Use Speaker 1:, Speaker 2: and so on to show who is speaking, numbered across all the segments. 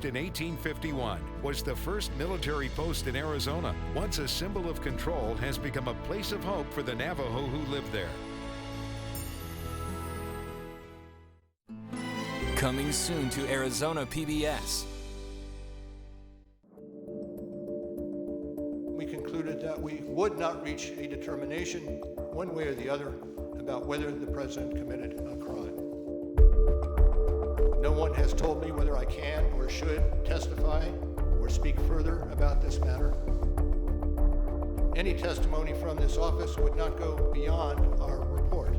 Speaker 1: established in 1851, was the first military post in Arizona. Once a symbol of control, has become a place of hope for the Navajo who live there.
Speaker 2: Coming soon to Arizona PBS.
Speaker 3: We concluded that we would not reach a determination, one way or the other, about whether the president committed a crime. No one has told me whether I can or should testify or speak further about this matter. Any testimony from this office would not go beyond our report.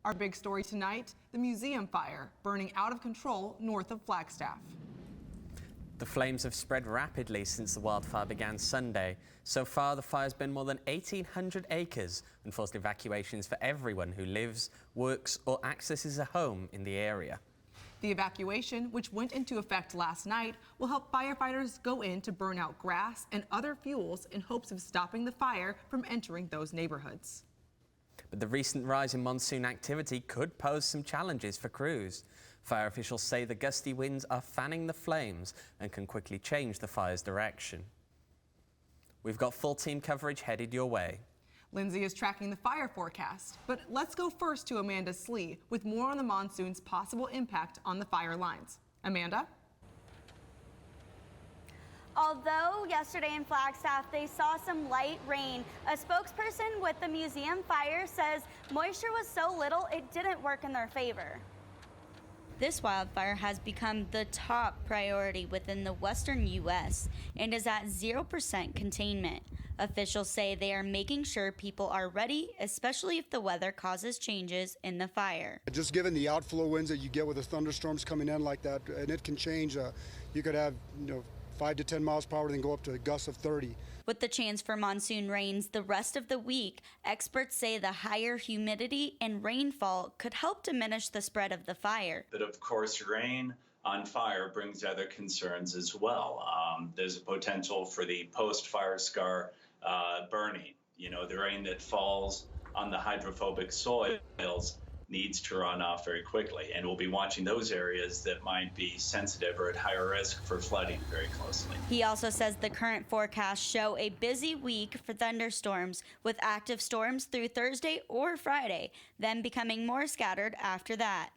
Speaker 4: Our big story tonight, the museum fire burning out of control north of Flagstaff.
Speaker 5: The flames have spread rapidly since the wildfire began Sunday. So far, the fire's been more than 1,800 acres and forced evacuations for everyone who lives, works, or accesses a home in the area.
Speaker 4: The evacuation, which went into effect last night, will help firefighters go in to burn out grass and other fuels in hopes of stopping the fire from entering those neighborhoods.
Speaker 5: But the recent rise in monsoon activity could pose some challenges for crews. Fire officials say the gusty winds are fanning the flames and can quickly change the fire's direction. We've got full team coverage headed your way.
Speaker 4: Lindsay is tracking the fire forecast, but let's go first to Amanda Slee with more on the monsoon's possible impact on the fire lines. Amanda?
Speaker 6: Although yesterday in Flagstaff they saw some light rain, a spokesperson with the museum fire says moisture was so little it didn't work in their favor.
Speaker 7: This wildfire has become the top priority within the western U.S. and is at 0% containment. Officials say they are making sure people are ready, especially if the weather causes changes in the fire.
Speaker 8: Just given the outflow winds that you get with the thunderstorms coming in like that, and it can change, you could have 5 to 10 miles per hour, then go up to a gust of 30.
Speaker 7: With the chance for monsoon rains the rest of the week, experts say the higher humidity and rainfall could help diminish the spread of the fire.
Speaker 9: But of course, rain on fire brings other concerns as well. There's a potential for the post-fire scar burning. The rain that falls on the hydrophobic soils needs to run off very quickly, and we'll be watching those areas that might be sensitive or at higher risk for flooding very closely.
Speaker 7: He also says the current forecasts show a busy week for thunderstorms, with active storms through Thursday or Friday, then becoming more scattered after that.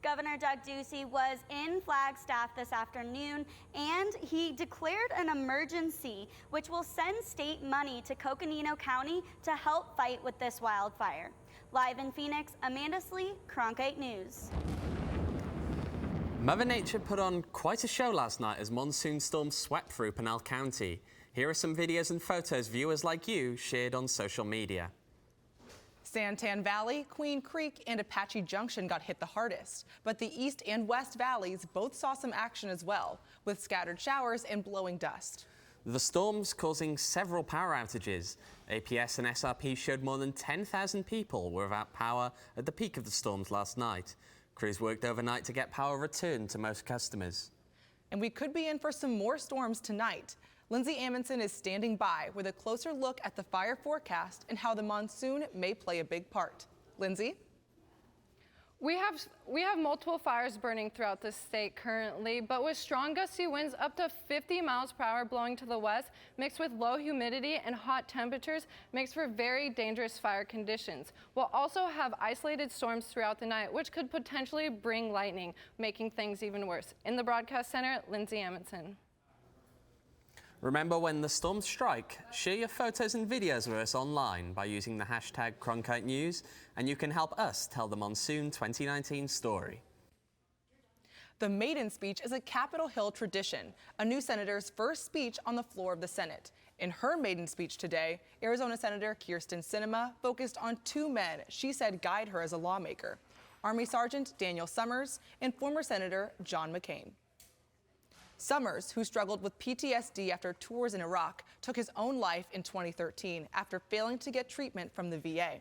Speaker 6: Governor Doug Ducey was in Flagstaff this afternoon, and he declared an emergency, which will send state money to Coconino County to help fight with this wildfire. Live in Phoenix, Amanda Slee, Cronkite News.
Speaker 5: Mother Nature put on quite a show last night as monsoon storms swept through Pinal County. Here are some videos and photos viewers like you shared on social media.
Speaker 4: Santan Valley, Queen Creek, and Apache Junction got hit the hardest, but the east and west valleys both saw some action as well, with scattered showers and blowing dust.
Speaker 5: The storms causing several power outages. APS and SRP showed more than 10,000 people were without power at the peak of the storms last night. Crews worked overnight to get power returned to most customers.
Speaker 4: And we could be in for some more storms tonight. Lindsay Amundsen is standing by with a closer look at the fire forecast and how the monsoon may play a big part. Lindsay?
Speaker 10: We have multiple fires burning throughout the state currently, but with strong gusty winds up to 50 miles per hour blowing to the west, mixed with low humidity and hot temperatures, makes for very dangerous fire conditions. We'll also have isolated storms throughout the night, which could potentially bring lightning, making things even worse. In the broadcast center, Lindsay Amundsen.
Speaker 5: Remember, when the storms strike, share your photos and videos with us online by using the hashtag Cronkite News, and you can help us tell the Monsoon 2019 story.
Speaker 4: The maiden speech is a Capitol Hill tradition, a new senator's first speech on the floor of the Senate. In her maiden speech today, Arizona Senator Kyrsten Sinema focused on two men she said guide her as a lawmaker: Army Sergeant Daniel Summers and former Senator John McCain. Summers, who struggled with PTSD after tours in Iraq, took his own life in 2013 after failing to get treatment from the VA.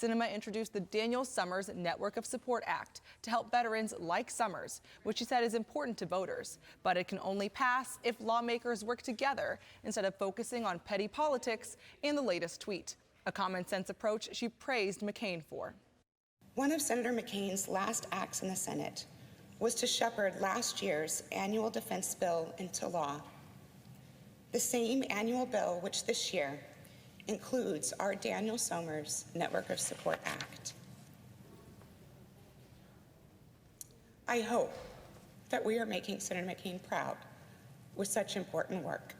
Speaker 4: Sinema introduced the Daniel Summers Network of Support Act to help veterans like Summers, which he said is important to voters. But it can only pass if lawmakers work together instead of focusing on petty politics and the latest tweet. A common-sense approach she praised McCain for.
Speaker 11: One of Senator McCain's last acts in the Senate was to shepherd last year's annual defense bill into law. The same annual bill which this year includes our Daniel Summers Network of Support Act. I hope that we are making Senator McCain proud with such important work.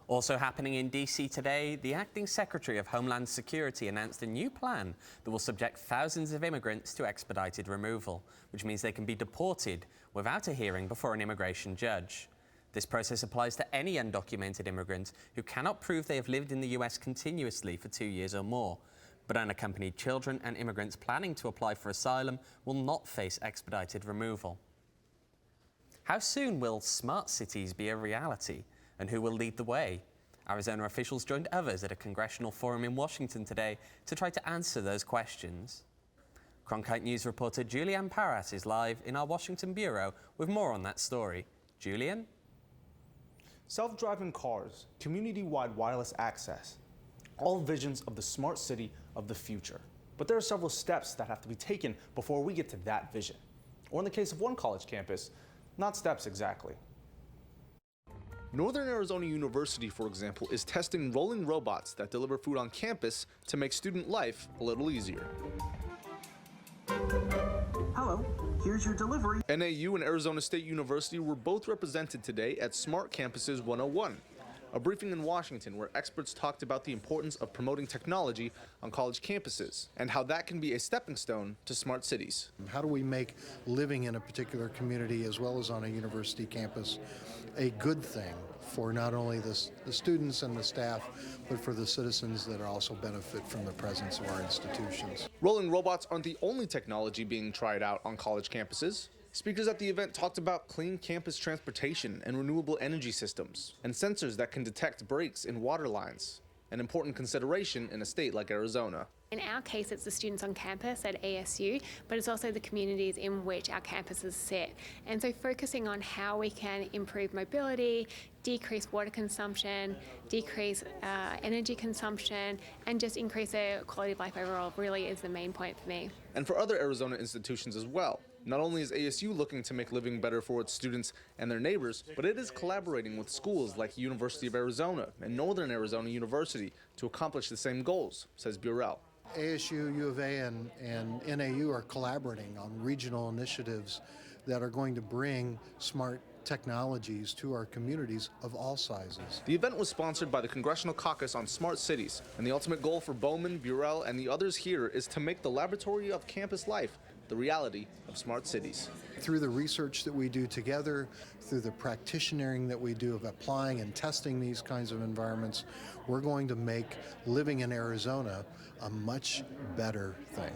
Speaker 5: Also happening in D.C. today, the acting Secretary of Homeland Security announced a new plan that will subject thousands of immigrants to expedited removal, which means they can be deported without a hearing before an immigration judge. This process applies to any undocumented immigrant who cannot prove they have lived in the U.S. continuously for 2 years or more. But unaccompanied children and immigrants planning to apply for asylum will not face expedited removal. How soon will smart cities be a reality? And who will lead the way? Arizona officials joined others at a congressional forum in Washington today to try to answer those questions. Cronkite News reporter Julianne Paras is live in our Washington bureau with more on that story. Julian?
Speaker 12: Self-driving cars, community-wide wireless access, all visions of the smart city of the future. But there are several steps that have to be taken before we get to that vision. Or in the case of one college campus, not steps exactly.
Speaker 13: Northern Arizona University, for example, is testing rolling robots that deliver food on campus to make student life a little easier.
Speaker 14: Hello, here's your delivery.
Speaker 13: NAU and Arizona State University were both represented today at Smart Campuses 101, a briefing in Washington where experts talked about the importance of promoting technology on college campuses and how that can be a stepping stone to smart cities.
Speaker 15: How do we make living in a particular community as well as on a university campus a good thing for not only the students and the staff, but for the citizens that also benefit from the presence of our institutions?
Speaker 13: Rolling robots aren't the only technology being tried out on college campuses. Speakers at the event talked about clean campus transportation and renewable energy systems, and sensors that can detect breaks in water lines, an important consideration in a state like Arizona.
Speaker 16: In our case, it's the students on campus at ASU, but it's also the communities in which our campuses sit. And so focusing on how we can improve mobility, decrease water consumption, decrease energy consumption, and just increase their quality of life overall really is the main point for me.
Speaker 13: And for other Arizona institutions as well. Not only is ASU looking to make living better for its students and their neighbors, but it is collaborating with schools like University of Arizona and Northern Arizona University to accomplish the same goals, says Burrell.
Speaker 15: ASU, U of A, and NAU are collaborating on regional initiatives that are going to bring smart technologies to our communities of all sizes.
Speaker 13: The event was sponsored by the Congressional Caucus on Smart Cities, and the ultimate goal for Bowman, Burrell, and the others here is to make the laboratory of campus life the reality of smart cities.
Speaker 15: Through the research that we do together, through the practitionering that we do of applying and testing these kinds of environments, we're going to make living in Arizona a much better thing.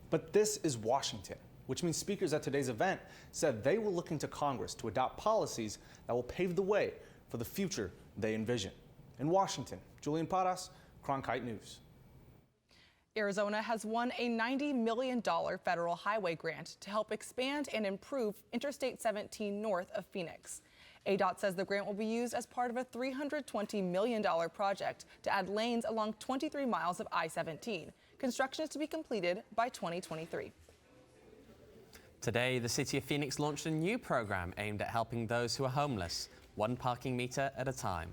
Speaker 12: But this is Washington, which means speakers at today's event said they were looking to Congress to adopt policies that will pave the way for the future they envision. In Washington, Julian Paras, Cronkite News.
Speaker 4: Arizona has won a $90 million federal highway grant to help expand and improve Interstate 17 north of Phoenix. ADOT says the grant will be used as part of a $320 million project to add lanes along 23 miles of I-17, Construction is to be completed by 2023.
Speaker 5: Today, the City of Phoenix launched a new program aimed at helping those who are homeless, one parking meter at a time.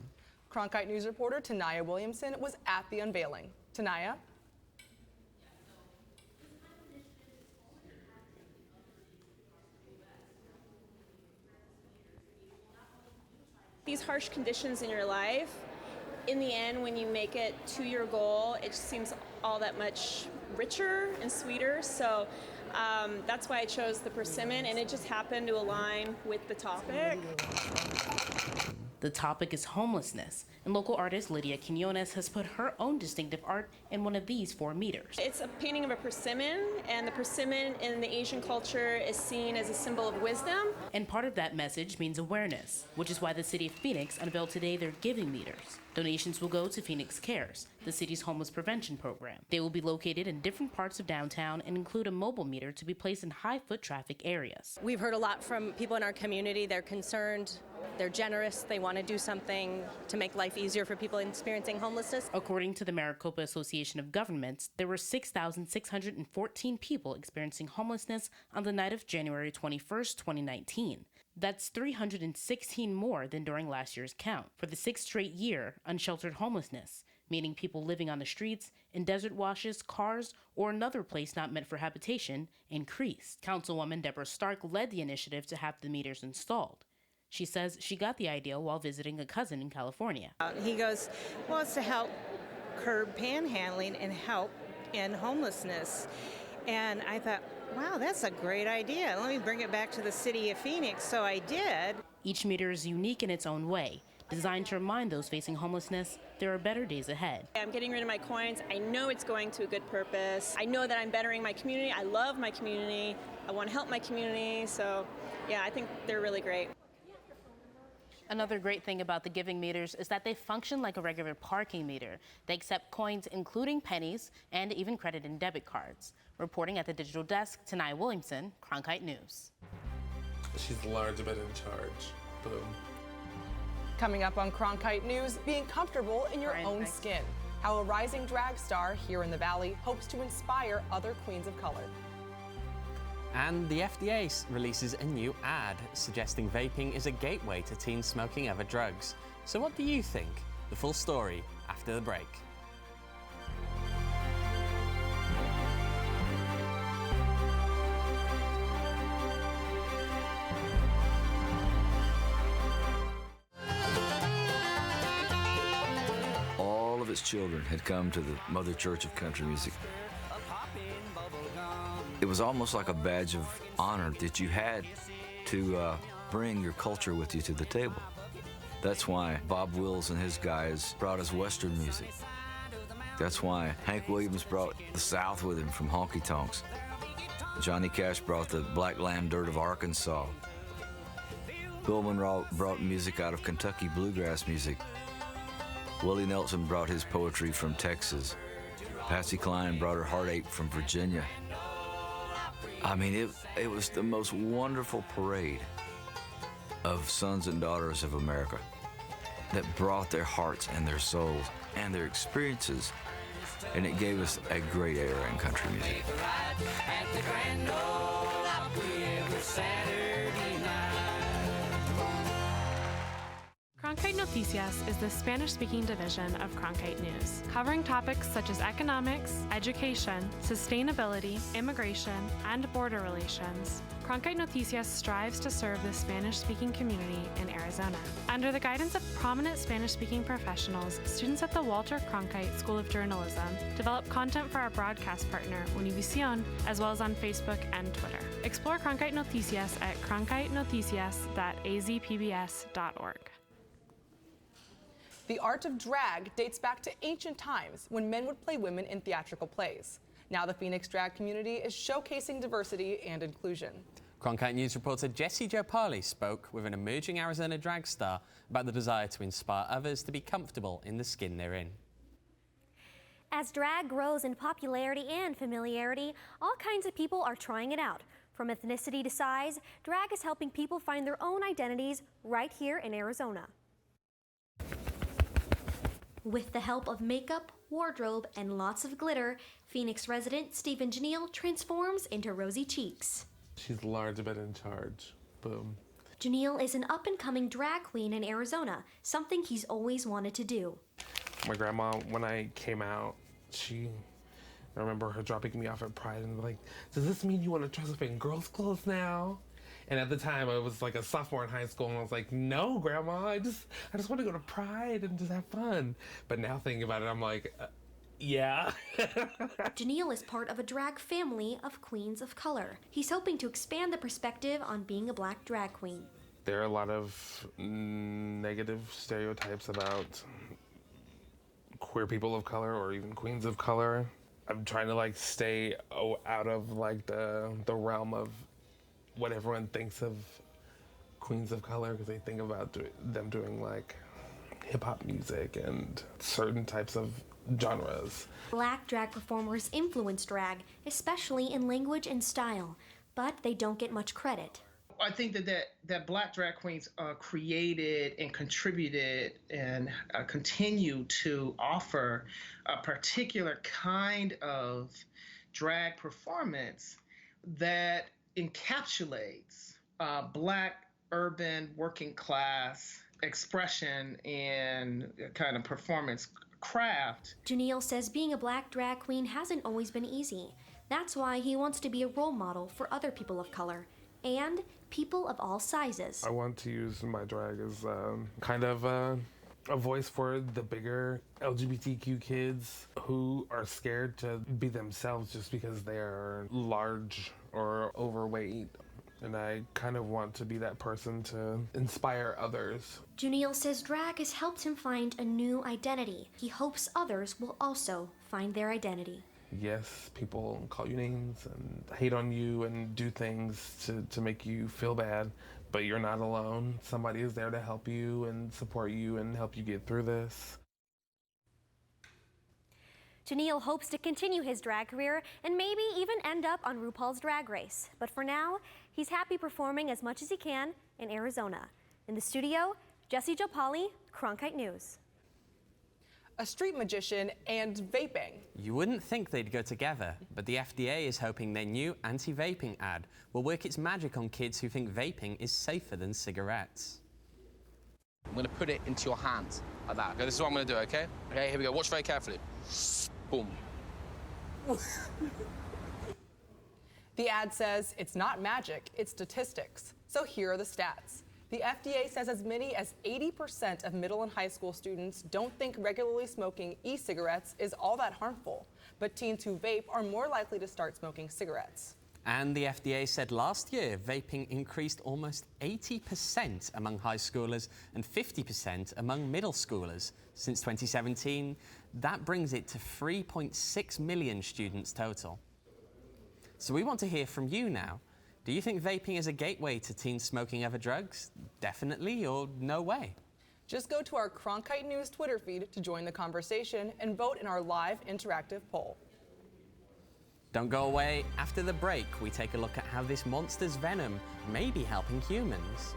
Speaker 4: Cronkite News reporter Tanaya Williamson was at the unveiling. Tanaya?
Speaker 17: These harsh conditions in your life, in the end, when you make it to your goal, it just seems all that much richer and sweeter. So that's why I chose the persimmon, and it just happened to align with the topic.
Speaker 18: The topic is homelessness, and local artist Lydia Quinones has put her own distinctive art in one of these 4 meters.
Speaker 17: It's a painting of a persimmon, and the persimmon in the Asian culture is seen as a symbol of wisdom.
Speaker 18: And part of that message means awareness, which is why the City of Phoenix unveiled today their giving meters. Donations will go to Phoenix Cares, the city's homeless prevention program. They will be located in different parts of downtown and include a mobile meter to be placed in high foot traffic areas.
Speaker 19: We've heard a lot from people in our community. They're concerned, they're generous, they want to do something to make life easier for people experiencing homelessness.
Speaker 18: According to the Maricopa Association of Governments, there were 6,614 people experiencing homelessness on the night of January 21st, 2019. That's 316 more than during last year's count. For the 6th straight year, unsheltered homelessness, meaning people living on the streets, in desert washes, cars, or another place not meant for habitation, increased. Councilwoman Deborah Stark led the initiative to have the meters installed. She says she got the idea while visiting a cousin in California.
Speaker 20: He goes, well, it's to help curb panhandling and help in homelessness. And I thought, wow, that's a great idea. Let me bring it back to the city of Phoenix. So I did.
Speaker 18: Each meter is unique in its own way, designed to remind those facing homelessness there are better days ahead.
Speaker 17: I'm getting rid of my coins. I know it's going to a good purpose. I know that I'm bettering my community. I love my community. I want to help my community. So yeah, I think they're really great.
Speaker 18: Another great thing about the giving meters is that they function like a regular parking meter. They accept coins, including pennies, and even credit and debit cards. Reporting at the digital desk, Tanaya Williamson, Cronkite News.
Speaker 21: She's the large bit in charge. Boom.
Speaker 4: Coming up on Cronkite News, being comfortable in your own skin. How a rising drag star here in the Valley hopes to inspire other queens of color.
Speaker 5: And the FDA releases a new ad suggesting vaping is a gateway to teens smoking other drugs. So what do you think? The full story after the break.
Speaker 22: All of its children had come to the Mother Church of Country Music. It was almost like a badge of honor that you had to bring your culture with you to the table. That's why Bob Wills and his guys brought us Western music. That's why Hank Williams brought the South with him from honky tonks. Johnny Cash brought the black land dirt of Arkansas. Bill Monroe brought music out of Kentucky bluegrass music. Willie Nelson brought his poetry from Texas. Patsy Cline brought her heartache from Virginia. I mean, it was the most wonderful parade of sons and daughters of America that brought their hearts and their souls and their experiences, and it gave us a great era in country music.
Speaker 23: Cronkite Noticias is the Spanish-speaking division of Cronkite News, covering topics such as economics, education, sustainability, immigration, and border relations. Cronkite Noticias strives to serve the Spanish-speaking community in Arizona. Under the guidance of prominent Spanish-speaking professionals, students at the Walter Cronkite School of Journalism develop content for our broadcast partner, Univision, as well as on Facebook and Twitter. Explore Cronkite Noticias at cronkitenoticias.azpbs.org.
Speaker 4: The art of drag dates back to ancient times when men would play women in theatrical plays. Now the Phoenix drag community is showcasing diversity and inclusion.
Speaker 5: Cronkite News reporter Jessie Jo Parley spoke with an emerging Arizona drag star about the desire to inspire others to be comfortable in the skin they're in.
Speaker 24: As drag grows in popularity and familiarity, all kinds of people are trying it out. From ethnicity to size, drag is helping people find their own identities right here in Arizona. With the help of makeup, wardrobe, and lots of glitter, Phoenix resident Stephen Janelle transforms into rosy cheeks.
Speaker 21: She's large but in charge. Boom.
Speaker 24: Janelle is an up-and-coming drag queen in Arizona, something he's always wanted to do.
Speaker 21: My grandma, when I came out, I remember her dropping me off at Pride and like, does this mean you want to dress up in girls' clothes now? And at the time, I was like a sophomore in high school, and I was like, no, Grandma, I just want to go to Pride and just have fun. But now thinking about it, I'm like, yeah.
Speaker 24: Janelle is part of a drag family of queens of color. He's hoping to expand the perspective on being a black drag queen.
Speaker 21: There are a lot of negative stereotypes about queer people of color or even queens of color. I'm trying to like stay out of like the realm of what everyone thinks of queens of color, because they think about them doing like hip-hop music and certain types of genres.
Speaker 24: Black drag performers influence drag, especially in language and style, but they don't get much credit.
Speaker 1: I think that black drag queens created and contributed and continue to offer a particular kind of drag performance that encapsulates black urban working class expression and kind of performance craft.
Speaker 24: Janelle says being a black drag queen hasn't always been easy. That's why he wants to be a role model for other people of color and people of all sizes.
Speaker 21: I want to use my drag as kind of a voice for the bigger LGBTQ kids who are scared to be themselves just because they are large or overweight. And I kind of want to be that person to inspire others.
Speaker 24: Janelle says drag has helped him find a new identity. He hopes others will also find their identity.
Speaker 21: Yes, people call you names and hate on you and do things to make you feel bad, but you're not alone. Somebody is there to help you and support you and help you get through this.
Speaker 24: Janelle hopes to continue his drag career and maybe even end up on RuPaul's Drag Race. But for now, he's happy performing as much as he can in Arizona. In the studio, Jesse Jopali, Cronkite News.
Speaker 4: A street magician and vaping.
Speaker 5: You wouldn't think they'd go together, but the FDA is hoping their new anti-vaping ad will work its magic on kids who think vaping is safer than cigarettes.
Speaker 2: I'm going to put it into your hands like that. Okay, this is what I'm going to do, okay? Okay, here we go. Watch very carefully. Boom.
Speaker 4: The ad says it's not magic, it's statistics. So here are the stats. The FDA says as many as 80% of middle and high school students don't think regularly smoking e-cigarettes is all that harmful. But teens who vape are more likely to start smoking cigarettes.
Speaker 5: And the FDA said last year vaping increased almost 80% among high schoolers and 50% among middle schoolers. Since 2017, that brings it to 3.6 million students total. So we want to hear from you now. Do you think vaping is a gateway to teens smoking other drugs? Definitely or no way?
Speaker 4: Just go to our Cronkite News Twitter feed to join the conversation and vote in our live interactive poll.
Speaker 5: Don't go away. After the break, we take a look at how this monster's venom may be helping humans.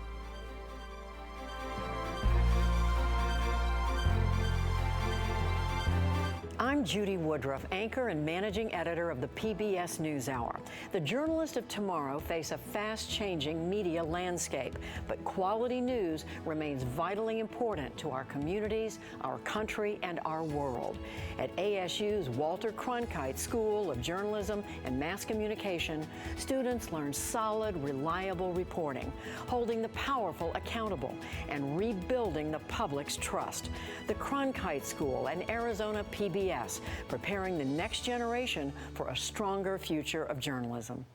Speaker 3: I'm Judy Woodruff, anchor and managing editor of the PBS NewsHour. The journalists of tomorrow face a fast-changing media landscape, but quality news remains vitally important to our communities, our country, and our world. At ASU's Walter Cronkite School of Journalism and Mass Communication, students learn solid, reliable reporting, holding the powerful accountable, and rebuilding the public's trust. The Cronkite School and Arizona PBS, preparing the next generation for a stronger future of journalism.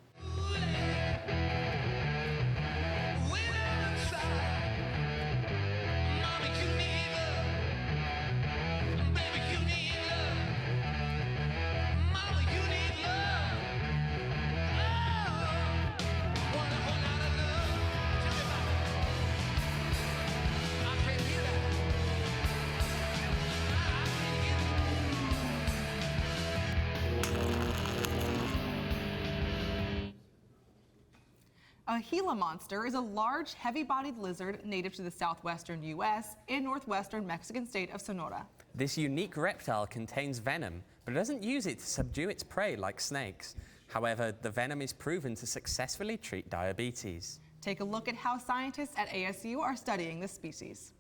Speaker 4: A Gila monster is a large, heavy-bodied lizard native to the southwestern U.S. and northwestern Mexican state of Sonora.
Speaker 5: This unique reptile contains venom, but it doesn't use it to subdue its prey like snakes. However, the venom is proven to successfully treat diabetes.
Speaker 4: Take a look at how scientists at ASU are studying this species.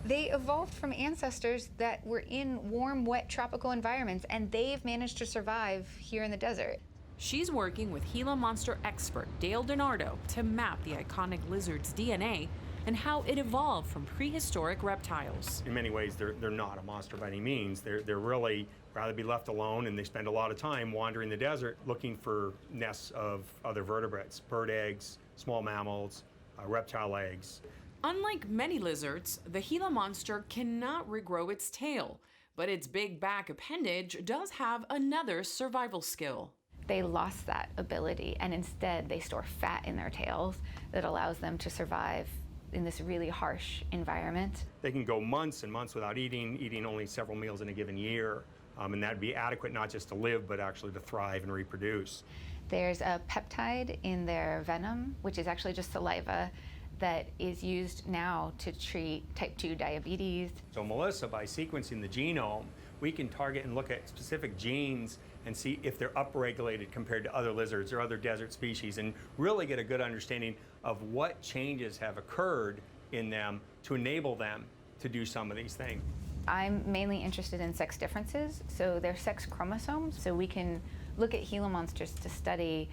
Speaker 6: They evolved from ancestors that were in warm, wet, tropical environments, and they've managed to survive here in the desert.
Speaker 7: She's working with Gila monster expert Dale DiNardo to map the iconic lizard's DNA and how it evolved from prehistoric reptiles.
Speaker 8: In many ways, they're not a monster by any means. They're really rather be left alone, and they spend a lot of time wandering the desert looking for nests of other vertebrates, bird eggs, small mammals, reptile eggs.
Speaker 7: Unlike many lizards, the Gila monster cannot regrow its tail, but its big back appendage does have another survival skill.
Speaker 6: They lost that ability, and instead they store fat in their tails that allows them to survive in this really harsh environment.
Speaker 8: They can go months and months without eating only several meals in a given year, and that'd be adequate not just to live, but actually to thrive and reproduce.
Speaker 6: There's a peptide in their venom, which is actually just saliva, that is used now to treat type 2 diabetes.
Speaker 8: So Melissa, by sequencing the genome, we can target and look at specific genes and see if they're upregulated compared to other lizards or other desert species, and really get a good understanding of what changes have occurred in them to enable them to do some of these things.
Speaker 6: I'm mainly interested in sex differences, so they're sex chromosomes, so we can look at Gila monsters to study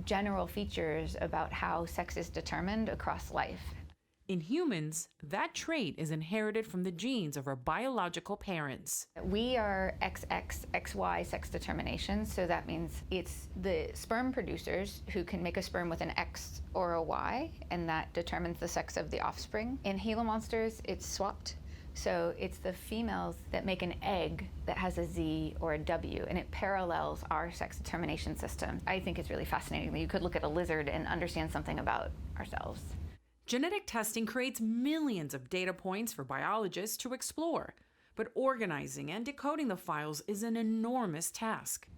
Speaker 6: general features about how sex is determined across life.
Speaker 7: In humans, that trait is inherited from the genes of our biological parents.
Speaker 6: We are XX, XY sex determination, so that means it's the sperm producers who can make a sperm with an X or a Y, and that determines the sex of the offspring. In Gila monsters, it's swapped. So it's the females that make an egg that has a Z or a W, and it parallels our sex determination system. I think it's really fascinating that you could look at a lizard and understand something about ourselves.
Speaker 7: Genetic testing creates millions of data points for biologists to explore, but organizing and decoding the files is an enormous task.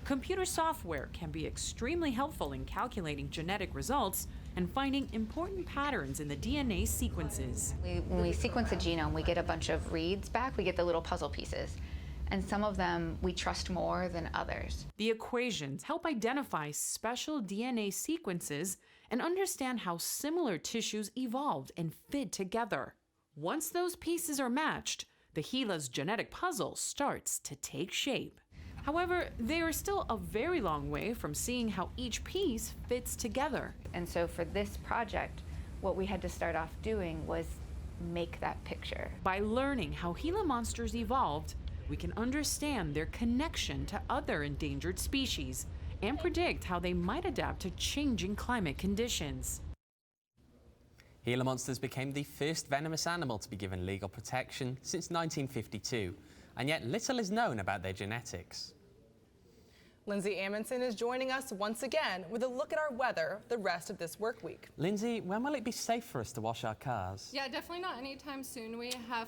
Speaker 7: Computer software can be extremely helpful in calculating genetic results and finding important patterns in the DNA sequences.
Speaker 6: When we sequence a genome, we get a bunch of reads back. We get the little puzzle pieces. And some of them we trust more than others.
Speaker 7: The equations help identify special DNA sequences and understand how similar tissues evolved and fit together. Once those pieces are matched, the Gila's genetic puzzle starts to take shape. However, they are still a very long way from seeing how each piece fits together.
Speaker 6: And so for this project, what we had to start off doing was make that picture.
Speaker 7: By learning how Gila monsters evolved, we can understand their connection to other endangered species and predict how they might adapt to changing climate conditions.
Speaker 5: Gila monsters became the first venomous animal to be given legal protection since 1952, and yet little is known about their genetics.
Speaker 4: Lindsay Amundsen is joining us once again with a look at our weather the rest of this work week.
Speaker 5: Lindsay, when will it be safe for us to wash our cars?
Speaker 10: Yeah, definitely not anytime soon. We have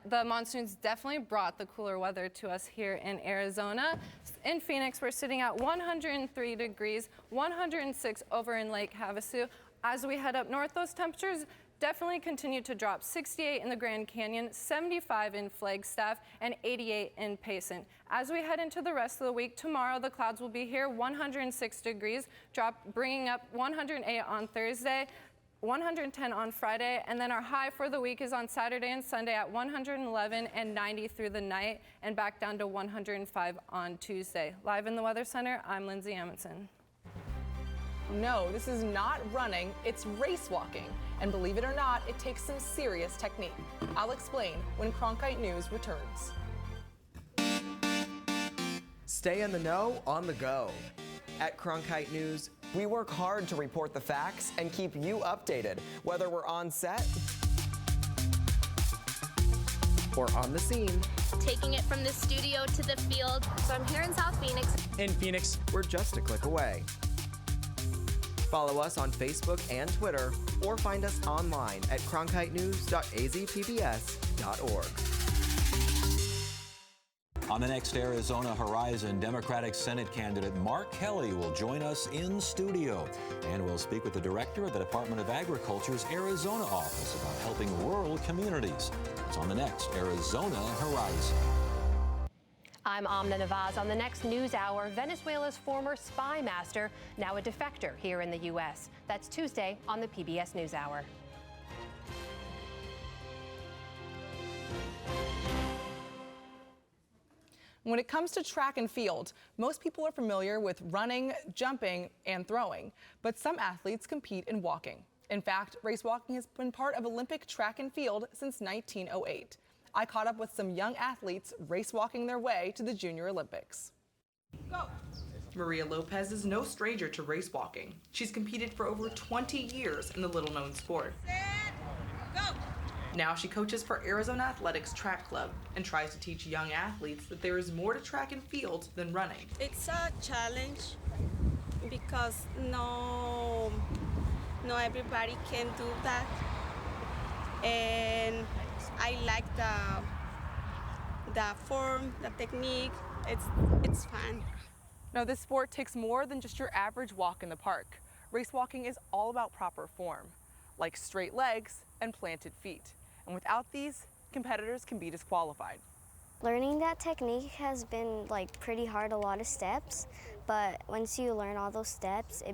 Speaker 10: the monsoons definitely brought the cooler weather to us here in Arizona. In Phoenix, we're sitting at 103 degrees, 106 over in Lake Havasu. As we head up north, those temperatures definitely continue to drop. 68 in the Grand Canyon, 75 in Flagstaff, and 88 in Payson. As we head into the rest of the week, tomorrow the clouds will be here, 106 degrees, bringing up 108 on Thursday, 110 on Friday, and then our high for the week is on Saturday and Sunday at 111 and 90 through the night, and back down to 105 on Tuesday. Live in the Weather Center, I'm Lindsay Amundsen.
Speaker 4: No, this is not running, it's race walking. And believe it or not, it takes some serious technique. I'll explain when Cronkite News returns.
Speaker 9: Stay in the know on the go. At Cronkite News, we work hard to report the facts and keep you updated, whether we're on set or on the scene.
Speaker 25: Taking it from the studio to the field. So I'm here in South Phoenix.
Speaker 9: In Phoenix, we're just a click away. Follow us on Facebook and Twitter, or find us online at cronkitenews.azpbs.org.
Speaker 11: On the next Arizona Horizon, Democratic Senate candidate Mark Kelly will join us in studio. And we'll speak with the director of the Department of Agriculture's Arizona office about helping rural communities. It's on the next Arizona Horizon.
Speaker 24: I'm Amna Navaz. On the next News Hour, Venezuela's former spy master, now a defector here in the U.S. That's Tuesday on the PBS NewsHour.
Speaker 4: When it comes to track and field, most people are familiar with running, jumping, and throwing, but some athletes compete in walking. In fact, race walking has been part of Olympic track and field since 1908. I caught up with some young athletes race walking their way to the Junior Olympics. Go! Maria Lopez is no stranger to race walking. She's competed for over 20 years in the little-known sport. Now she coaches for Arizona Athletics Track Club and tries to teach young athletes that there is more to track and field than running.
Speaker 13: It's a challenge because no everybody can do that, and I like the form, the technique. It's fun.
Speaker 4: Now, this sport takes more than just your average walk in the park. Race walking is all about proper form, like straight legs and planted feet. And without these, competitors can be disqualified.
Speaker 14: Learning that technique has been pretty hard, a lot of steps, but once you learn all those steps, you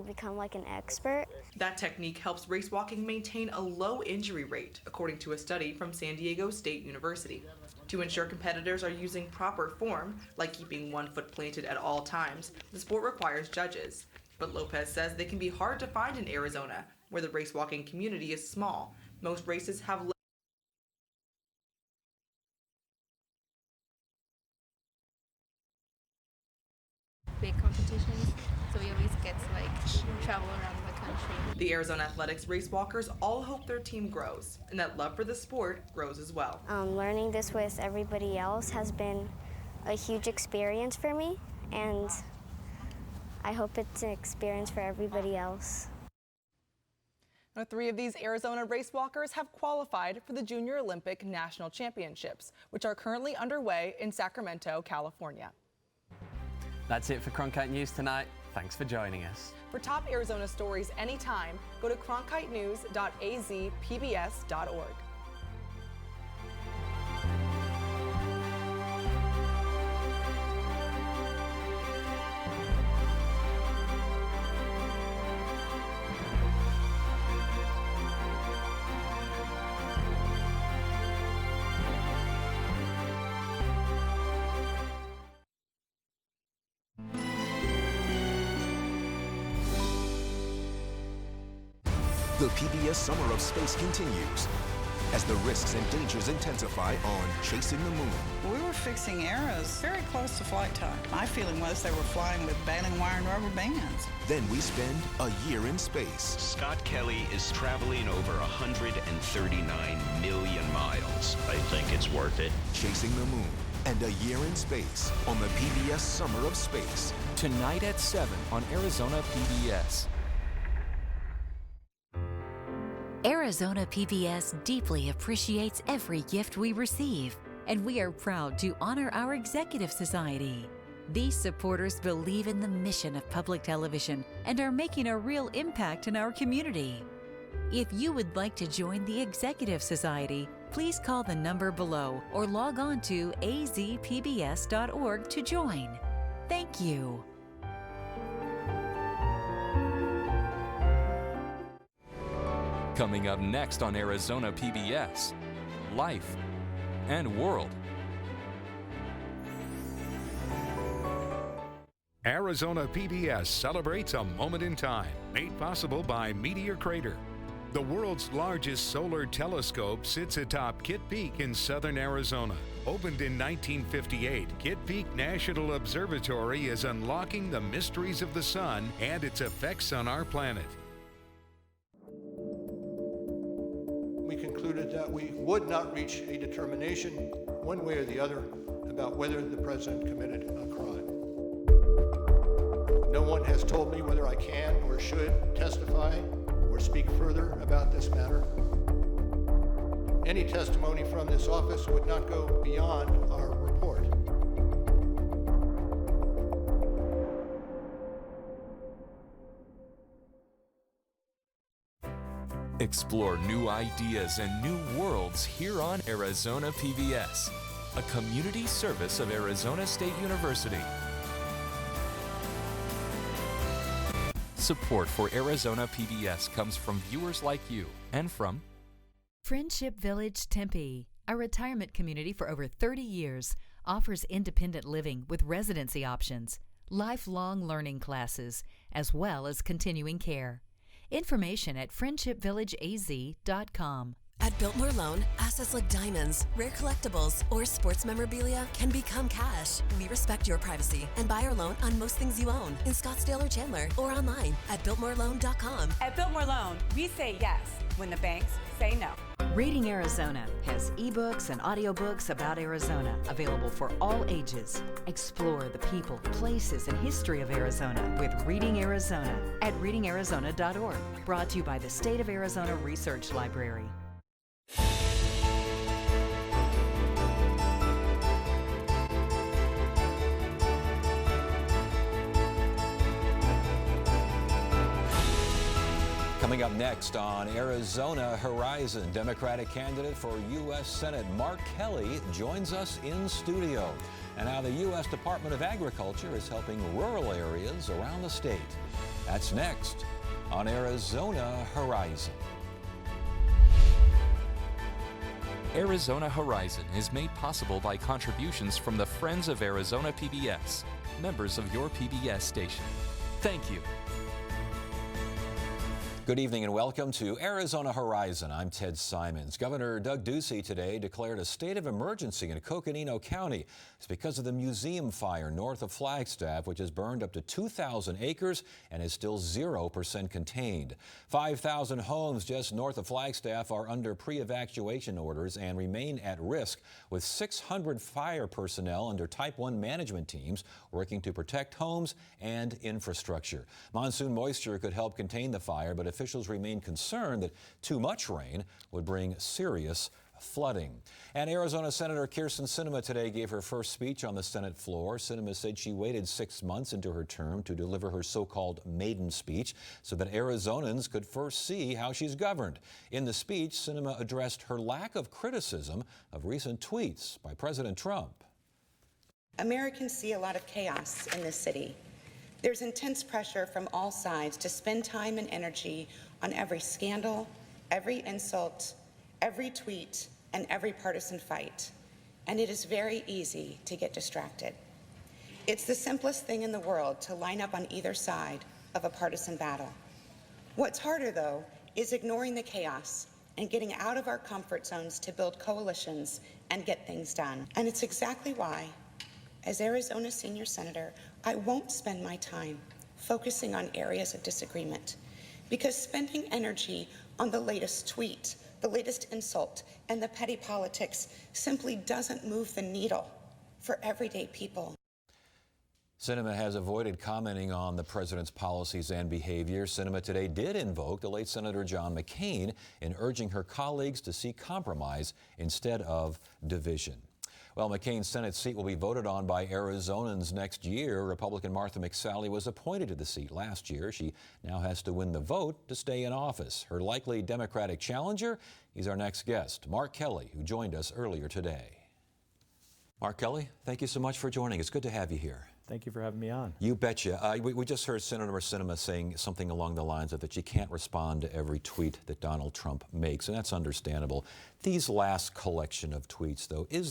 Speaker 14: become like an expert.
Speaker 4: That technique helps race walking maintain a low injury rate, according to a study from San Diego State University. To ensure competitors are using proper form, like keeping one foot planted at all times, the sport requires judges. But Lopez says they can be hard to find in Arizona, where the race walking community is small. Most races have
Speaker 6: big competitions, so we always get to travel around the country.
Speaker 4: The Arizona Athletics race walkers all hope their team grows, and that love for the sport grows as well.
Speaker 14: Learning this with everybody else has been a huge experience for me, and I hope it's an experience for everybody else.
Speaker 4: Now, 3 of these Arizona race walkers have qualified for the Junior Olympic National Championships, which are currently underway in Sacramento, California.
Speaker 5: That's it for Cronkite News tonight. Thanks for joining us.
Speaker 4: For top Arizona stories anytime, go to cronkitenews.azpbs.org.
Speaker 15: The PBS Summer of Space continues as the risks and dangers intensify on Chasing the Moon.
Speaker 16: We were fixing arrows very close to flight time. My feeling was they were flying with baling wire and rubber bands.
Speaker 15: Then we spend a year in space.
Speaker 26: Scott Kelly is traveling over 139 million miles. I think it's worth it.
Speaker 15: Chasing the Moon and a year in space on the PBS Summer of Space.
Speaker 27: Tonight at 7 on Arizona PBS.
Speaker 28: Arizona PBS deeply appreciates every gift we receive, and we are proud to honor our Executive Society. These supporters believe in the mission of public television and are making a real impact in our community. If you would like to join the Executive Society, please call the number below or log on to azpbs.org to join. Thank you.
Speaker 27: Coming up next on Arizona PBS, Life and World.
Speaker 29: Arizona PBS celebrates a moment in time, made possible by Meteor Crater. The world's largest solar telescope sits atop Kitt Peak in southern Arizona. Opened in 1958, Kitt Peak National Observatory is unlocking the mysteries of the sun and its effects on our planet.
Speaker 30: We concluded that we would not reach a determination, one way or the other, about whether the president committed a crime. No one has told me whether I can or should testify or speak further about this matter. Any testimony from this office would not go beyond our report.
Speaker 27: Explore new ideas and new worlds here on Arizona PBS, a community service of Arizona State University. Support for Arizona PBS comes from viewers like you and from
Speaker 1: Friendship Village Tempe, a retirement community for over 30 years, offers independent living with residency options, lifelong learning classes, as well as continuing care. Information at friendshipvillageaz.com.
Speaker 2: At Biltmore Loan, assets like diamonds, rare collectibles, or sports memorabilia can become cash. We respect your privacy and buy our loan on most things you own in Scottsdale or Chandler or online at biltmoreloan.com.
Speaker 12: At Biltmore Loan, we say yes when the banks say no.
Speaker 1: Reading Arizona has ebooks and audiobooks about Arizona available for all ages. Explore the people, places, and history of Arizona with Reading Arizona at readingarizona.org. Brought to you by the State of Arizona Research Library.
Speaker 11: Coming up next on Arizona Horizon, Democratic candidate for U.S. Senate Mark Kelly joins us in studio. And how the U.S. Department of Agriculture is helping rural areas around the state. That's next on Arizona Horizon.
Speaker 27: Arizona Horizon is made possible by contributions from the Friends of Arizona PBS, members of your PBS station. Thank you.
Speaker 11: Good evening and welcome to Arizona Horizon. I'm Ted Simons. Governor Doug Ducey today declared a state of emergency in Coconino County. It's because of the museum fire north of Flagstaff, which has burned up to 2,000 acres and is still 0% contained. 5,000 homes just north of Flagstaff are under pre-evacuation orders and remain at risk, with 600 fire personnel under Type 1 management teams working to protect homes and infrastructure. Monsoon moisture could help contain the fire, but officials remain concerned that too much rain would bring serious flooding. And Arizona Senator Kyrsten Sinema today gave her first speech on the Senate floor. Sinema said she waited 6 months into her term to deliver her so-called maiden speech so that Arizonans could first see how she's governed. In the speech, Sinema addressed her lack of criticism of recent tweets by President Trump.
Speaker 17: Americans see a lot of chaos in this city. There's intense pressure from all sides to spend time and energy on every scandal, every insult, every tweet, and every partisan fight. And it is very easy to get distracted. It's the simplest thing in the world to line up on either side of a partisan battle. What's harder, though, is ignoring the chaos and getting out of our comfort zones to build coalitions and get things done. And it's exactly why, as Arizona Senior Senator, I won't spend my time focusing on areas of disagreement, because spending energy on the latest tweet, the latest insult, and the petty politics simply doesn't move the needle for everyday people.
Speaker 11: Sinema has avoided commenting on the president's policies and behavior. Sinema today did invoke the late Senator John McCain in urging her colleagues to seek compromise instead of division. Well, McCain's Senate seat will be voted on by Arizonans next year. Republican Martha McSally was appointed to the seat last year. She now has to win the vote to stay in office. Her likely Democratic challenger, he's our next guest, Mark Kelly, who joined us earlier today. Mark Kelly, thank you so much for joining. It's good to have you here.
Speaker 18: Thank you for having me on.
Speaker 11: You betcha. We just heard Senator Sinema saying something along the lines of that she can't respond to every tweet that Donald Trump makes, and that's understandable. These last collection of tweets, though, is